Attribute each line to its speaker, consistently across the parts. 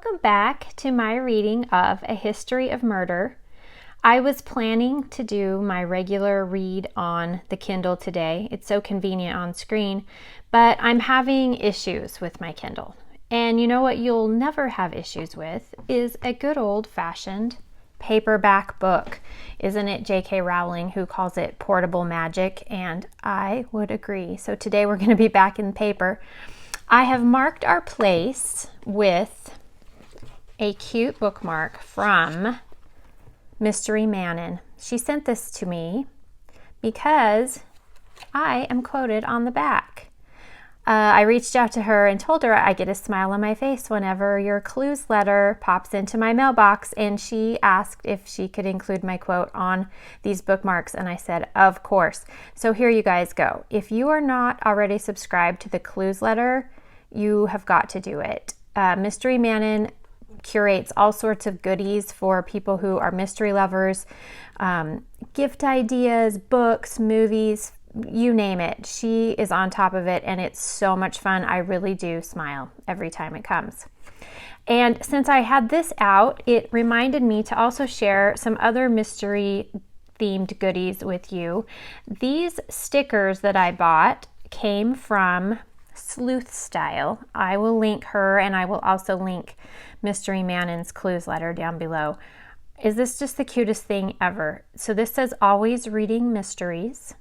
Speaker 1: Welcome back to my reading of A History of Murder. I was planning to do my regular read on the Kindle today. It's so convenient on screen, but I'm having issues with my Kindle. And you know what you'll never have issues with is a good old-fashioned paperback book. Isn't it J.K. Rowling who calls it portable magic? And I would agree. So today we're going to be back in paper. I have marked our place with a cute bookmark from Mystery Mannon. She sent this to me because I am quoted on the back. I reached out to her and told her I get a smile on my face whenever your clues letter pops into my mailbox, and she asked if she could include my quote on these bookmarks, and I said, of course. So here you guys go. If you are not already subscribed to the clues letter, you have got to do it. Mystery Mannon curates all sorts of goodies for people who are mystery lovers, gift ideas, books, movies, you name it. She is on top of it, and it's so much fun. I really do smile every time it comes. And since I had this out, it reminded me to also share some other mystery themed goodies with you. These stickers that I bought came from Sleuth Style. I will link her, and I will also link Mystery Mannon's clues letter down below. Is this just the cutest thing ever? So this says, always reading mysteries.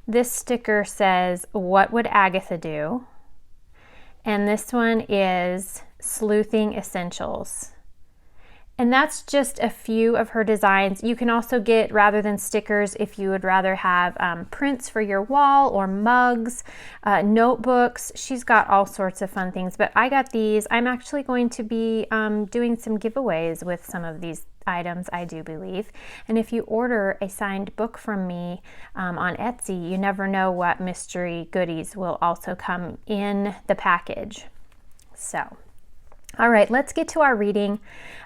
Speaker 1: This sticker says, what would Agatha do? And this one is sleuthing essentials. And that's just a few of her designs. You can also get, rather than stickers, if you would rather have prints for your wall or mugs, notebooks. She's got all sorts of fun things, but I got these. I'm actually going to be doing some giveaways with some of these items, I do believe. And if you order a signed book from me on Etsy, you never know what mystery goodies will also come in the package. So, all right, let's get to our reading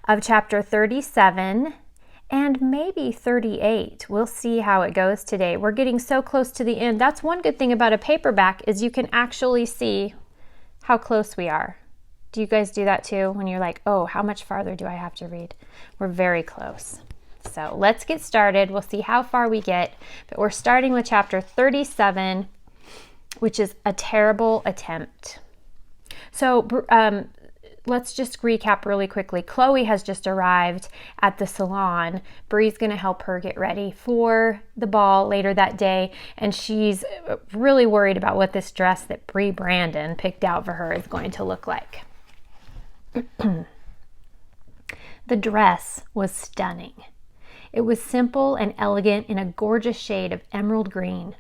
Speaker 1: of chapter 37 and maybe 38. We'll see how it goes today. We're getting so close to the end. That's one good thing about a paperback is you can actually see how close we are. Do you guys do that too? When you're like, oh, how much farther do I have to read? We're very close. So let's get started. We'll see how far we get. But we're starting with chapter 37, which is a terrible attempt. So let's just recap really quickly. Chloe has just arrived at the salon. Bree's going to help her get ready for the ball later that day, and she's really worried about what this dress that Bree Brandon picked out for her is going to look like. The dress was stunning. It was simple and elegant in a gorgeous shade of emerald green.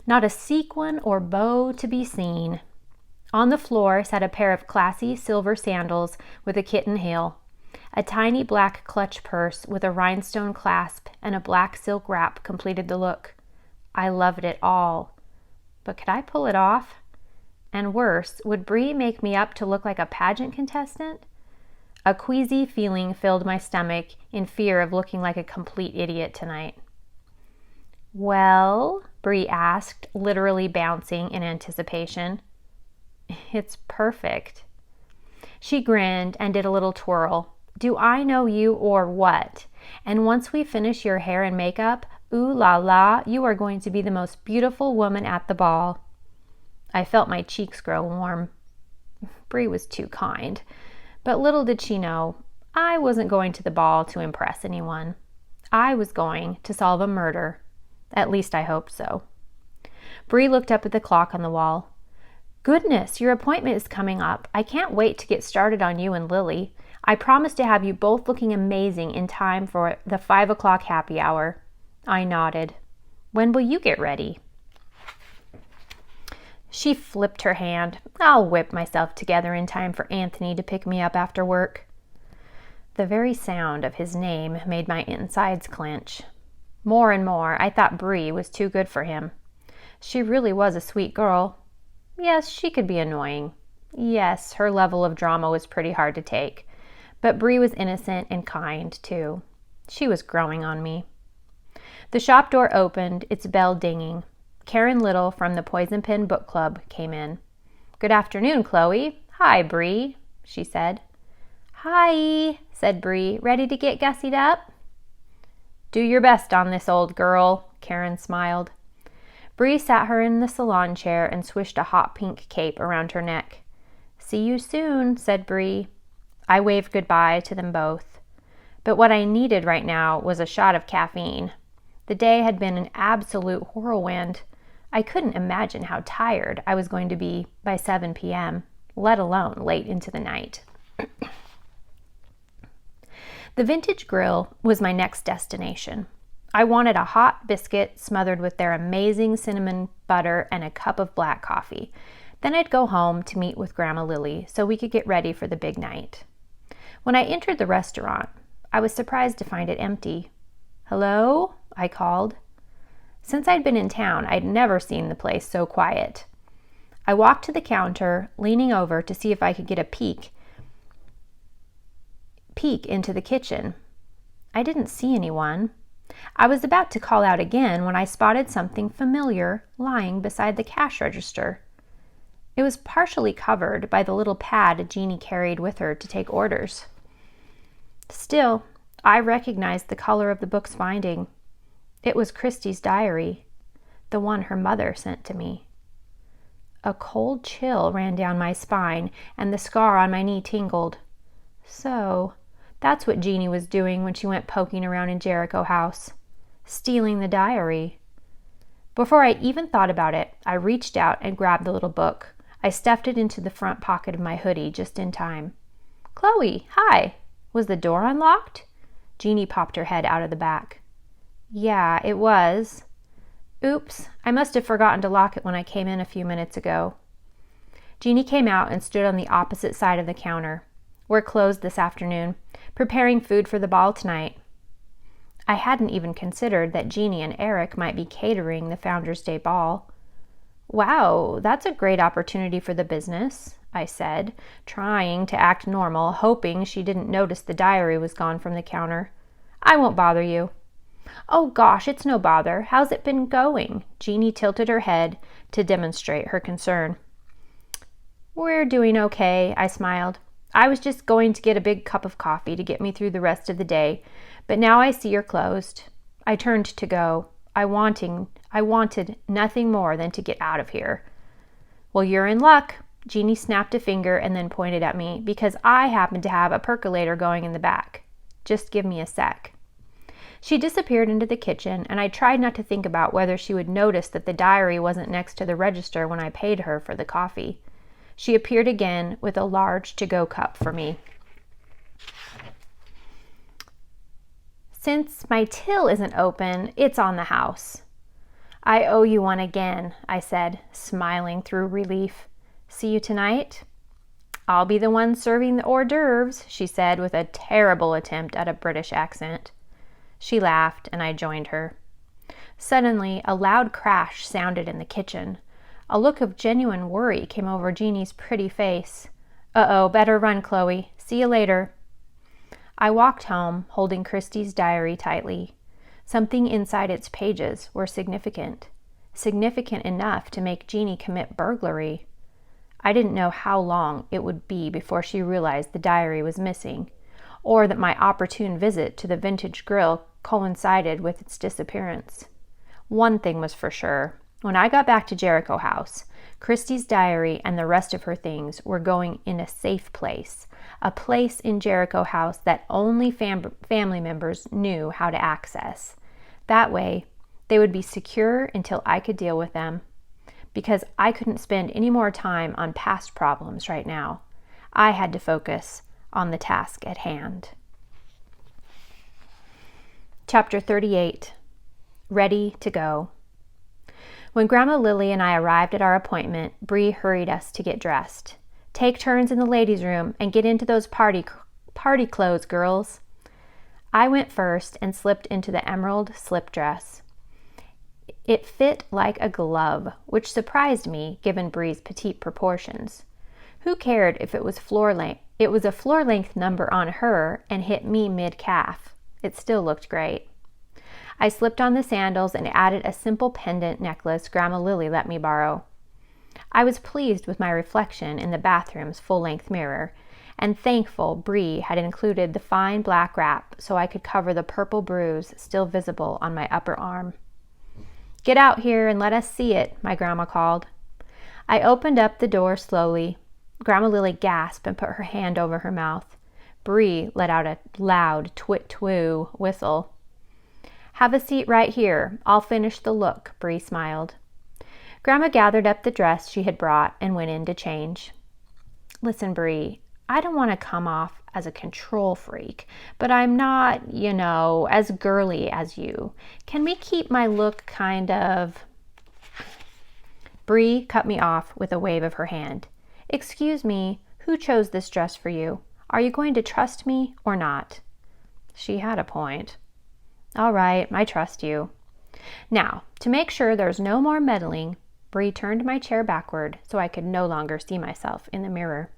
Speaker 1: Not a sequin or bow to be seen. On the floor sat a pair of classy silver sandals with a kitten heel. A tiny black clutch purse with a rhinestone clasp and a black silk wrap completed the look. I loved it all. But could I pull it off? And worse, would Bree make me up to look like a pageant contestant? A queasy feeling filled my stomach in fear of looking like a complete idiot tonight. Well, Bree asked, literally bouncing in anticipation. It's perfect. She grinned and did a little twirl. Do I know you or what? And once we finish your hair and makeup, ooh la la, you are going to be the most beautiful woman at the ball. I felt my cheeks grow warm. Bree was too kind. But little did she know, I wasn't going to the ball to impress anyone. I was going to solve a murder. At least I hoped so. Bree looked up at the clock on the wall. Goodness, your appointment is coming up. I can't wait to get started on you and Lily. I promise to have you both looking amazing in time for the 5 o'clock happy hour. I nodded. When will you get ready? She flipped her hand. I'll whip myself together in time for Anthony to pick me up after work. The very sound of his name made my insides clench. More and more, I thought Bree was too good for him. She really was a sweet girl. Yes, she could be annoying. Yes, her level of drama was pretty hard to take. But Bree was innocent and kind, too. She was growing on me. The shop door opened, its bell dinging. Karen Little from the Poison Pen Book Club came in. Good afternoon, Chloe. Hi, Bree. she said. "Hi," said Bree. "Ready to get gussied up?" "Do your best on this, old girl," Karen smiled. Bree sat her in the salon chair and swished a hot pink cape around her neck. "See you soon," said Bree. I waved goodbye to them both. But what I needed right now was a shot of caffeine. The day had been an absolute whirlwind. I couldn't imagine how tired I was going to be by 7 p.m., let alone late into the night. The Vintage Grill was my next destination. I wanted a hot biscuit smothered with their amazing cinnamon butter and a cup of black coffee. Then I'd go home to meet with Grandma Lily so we could get ready for the big night. When I entered the restaurant, I was surprised to find it empty. "Hello?" I called. Since I'd been in town, I'd never seen the place so quiet. I walked to the counter, leaning over to see if I could get a peek into the kitchen. I didn't see anyone. I was about to call out again when I spotted something familiar lying beside the cash register. It was partially covered by the little pad Jeannie carried with her to take orders. Still, I recognized the color of the book's binding. It was Christy's diary, the one her mother sent to me. A cold chill ran down my spine, and the scar on my knee tingled. So, that's what Jeannie was doing when she went poking around in Jericho House, stealing the diary. Before I even thought about it, I reached out and grabbed the little book. I stuffed it into the front pocket of my hoodie just in time. "Chloe, hi! Was the door unlocked?" Jeannie popped her head out of the back. "Yeah, it was. Oops, I must have forgotten to lock it when I came in a few minutes ago." Jeannie came out and stood on the opposite side of the counter. "We're closed this afternoon, preparing food for the ball tonight." I hadn't even considered that Jeannie and Eric might be catering the Founders' Day ball. "Wow, that's a great opportunity for the business," I said, trying to act normal, hoping she didn't notice the diary was gone from the counter. "I won't bother you." "Oh gosh, it's no bother. How's it been going?" Jeannie tilted her head to demonstrate her concern. "We're doing okay," I smiled. "I was just going to get a big cup of coffee to get me through the rest of the day, but now I see you're closed." I turned to go. I wanted nothing more than to get out of here. "Well, you're in luck." Jeannie snapped a finger and then pointed at me, "because I happen to have a percolator going in the back. Just give me a sec." She disappeared into the kitchen, and I tried not to think about whether she would notice that the diary wasn't next to the register when I paid her for the coffee. She appeared again with a large to-go cup for me. "Since my till isn't open, it's on the house." "I owe you one again," I said, smiling through relief. "See you tonight?" "I'll be the one serving the hors d'oeuvres," she said with a terrible attempt at a British accent. She laughed, and I joined her. Suddenly, a loud crash sounded in the kitchen. A look of genuine worry came over Jeannie's pretty face. "Uh-oh, better run, Chloe. See you later." I walked home, holding Christy's diary tightly. Something inside its pages were significant enough to make Jeannie commit burglary. I didn't know how long it would be before she realized the diary was missing, or that my opportune visit to the Vintage Grill coincided with its disappearance. One thing was for sure. When I got back to Jericho House, Christy's diary and the rest of her things were going in a safe place, a place in Jericho House that only family members knew how to access. That way, they would be secure until I could deal with them, because I couldn't spend any more time on past problems right now. I had to focus on the task at hand. Chapter 38. Ready to go. When Grandma Lily and I arrived at our appointment, Bree hurried us to get dressed. "Take turns in the ladies' room and get into those party clothes, girls." I went first and slipped into the emerald slip dress. It fit like a glove, which surprised me given Bree's petite proportions. Who cared if it was floor length? It was a floor-length number on her and hit me mid-calf. It still looked great. I slipped on the sandals and added a simple pendant necklace Grandma Lily let me borrow. I was pleased with my reflection in the bathroom's full-length mirror, and thankful Bree had included the fine black wrap so I could cover the purple bruise still visible on my upper arm. "Get out here and let us see it," my grandma called. I opened up the door slowly. Grandma Lily gasped and put her hand over her mouth. Bree let out a loud twit-twoo whistle. "Have a seat right here. I'll finish the look," Bree smiled. Grandma gathered up the dress she had brought and went in to change. "Listen, Bree, I don't want to come off as a control freak, but I'm not, as girly as you. Can we keep my look kind of..." Bree cut me off with a wave of her hand. "Excuse me, who chose this dress for you? Are you going to trust me or not?" She had a point. "All right, I trust you." Now, to make sure there's no more meddling, Bree turned my chair backward so I could no longer see myself in the mirror.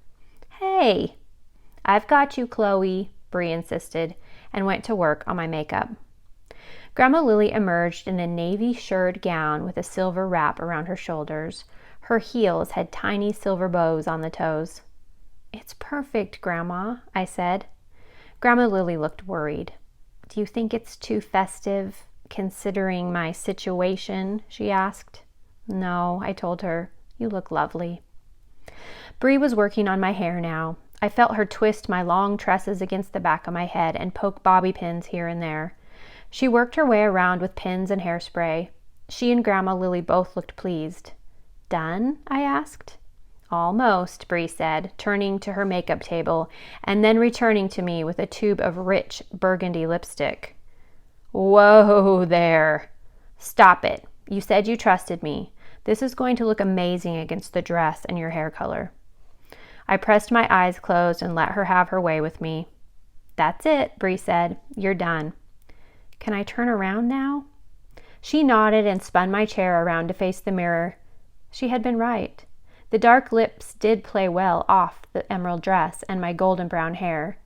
Speaker 1: "Hey!" "I've got you, Chloe," Bree insisted, and went to work on my makeup. Grandma Lily emerged in a navy shirred gown with a silver wrap around her shoulders. Her heels had tiny silver bows on the toes. "It's perfect, Grandma," I said. Grandma Lily looked worried. "Do you think it's too festive, considering my situation?" she asked. "No," I told her. "You look lovely." Bree was working on my hair now. I felt her twist my long tresses against the back of my head and poke bobby pins here and there. She worked her way around with pins and hairspray. She and Grandma Lily both looked pleased. "Done?" I asked. "Almost," Bree said, turning to her makeup table and then returning to me with a tube of rich burgundy lipstick. "Whoa there! Stop it. You said you trusted me. This is going to look amazing against the dress and your hair color." I pressed my eyes closed and let her have her way with me. "That's it," Bree said. "You're done." "Can I turn around now?" She nodded and spun my chair around to face the mirror. She had been right. The dark lips did play well off the emerald dress and my golden brown hair.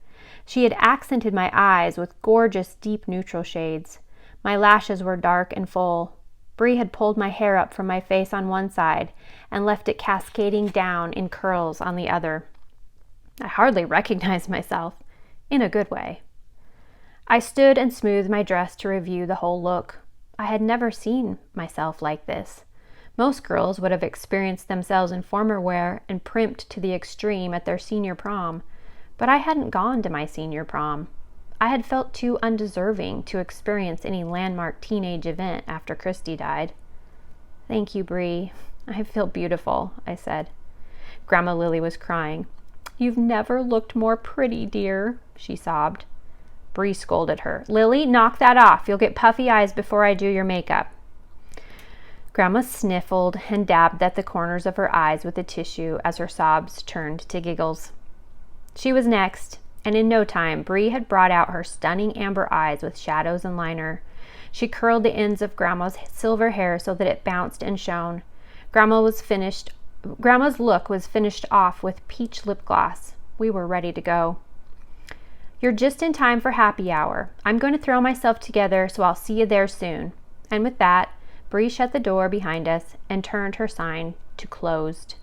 Speaker 1: She had accented my eyes with gorgeous deep neutral shades. My lashes were dark and full. Bree had pulled my hair up from my face on one side and left it cascading down in curls on the other. I hardly recognized myself, in a good way. I stood and smoothed my dress to review the whole look. I had never seen myself like this. Most girls would have experienced themselves in formal wear and primped to the extreme at their senior prom, but I hadn't gone to my senior prom. I had felt too undeserving to experience any landmark teenage event after Christy died. "Thank you, Bree. I feel beautiful," I said. Grandma Lily was crying. "You've never looked more pretty, dear," she sobbed. Bree scolded her. "Lily, knock that off. You'll get puffy eyes before I do your makeup." Grandma sniffled and dabbed at the corners of her eyes with a tissue as her sobs turned to giggles. She was next, and in no time, Bree had brought out her stunning amber eyes with shadows and liner. She curled the ends of Grandma's silver hair so that it bounced and shone. Grandma's look was finished off with peach lip gloss. We were ready to go. "You're just in time for happy hour. I'm going to throw myself together, so I'll see you there soon." And with that, Bree shut the door behind us and turned her sign to closed.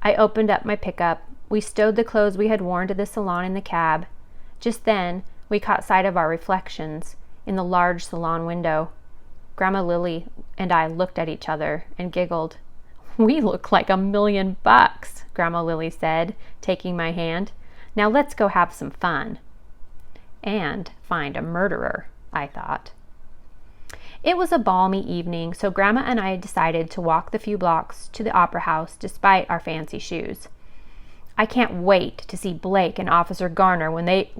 Speaker 1: I opened up my pickup. We stowed the clothes we had worn to the salon in the cab. Just then, we caught sight of our reflections in the large salon window. Grandma Lily and I looked at each other and giggled. "We look like $1,000,000, Grandma Lily said, taking my hand. "Now let's go have some fun." And find a murderer, I thought. It was a balmy evening, so Grandma and I decided to walk the few blocks to the Opera House despite our fancy shoes. I can't wait to see Blake and Officer Garner when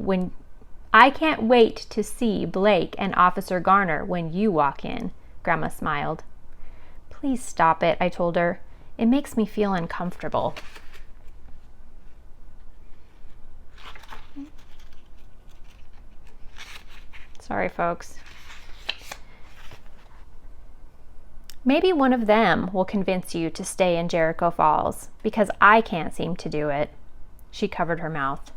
Speaker 1: you walk in, Grandma smiled. "Please stop it," I told her. "It makes me feel uncomfortable." Sorry, folks. Maybe one of them will convince you to stay in Jericho Falls, because I can't seem to do it. She covered her mouth.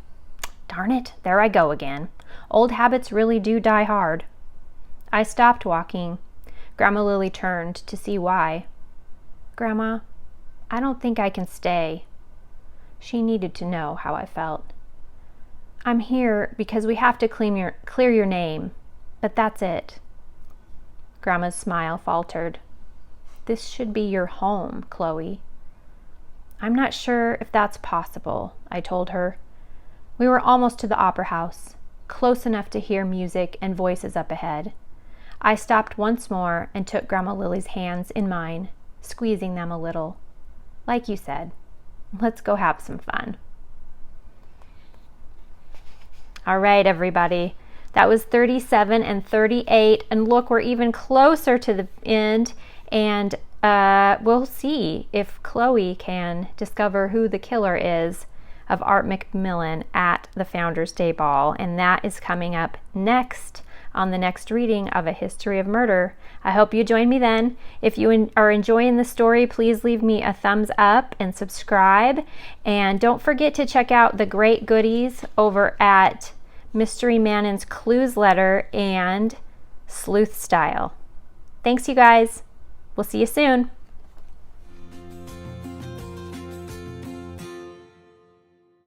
Speaker 1: Darn it, there I go again. Old habits really do die hard. I stopped walking. Grandma Lily turned to see why. "Grandma, I don't think I can stay." She needed to know how I felt. I'm here because we have to clear your name, but that's it. Grandma's smile faltered. This should be your home, Chloe. I'm not sure if that's possible, I told her. We were almost to the opera house, close enough to hear music and voices up ahead. I stopped once more and took Grandma Lily's hands in mine, squeezing them a little. Like you said, let's go have some fun. All right, everybody. That was 37 and 38. And look, we're even closer to the end. And we'll see if Chloe can discover who the killer is of Art McMillan at the Founders Day Ball. And that is coming up next on the next reading of A History of Murder. I hope you join me then. If you are enjoying the story, please leave me a thumbs up and subscribe. And don't forget to check out the great goodies over at Mystery Mannon's Clues Letter and Sleuth Style. Thanks, you guys. We'll see you soon.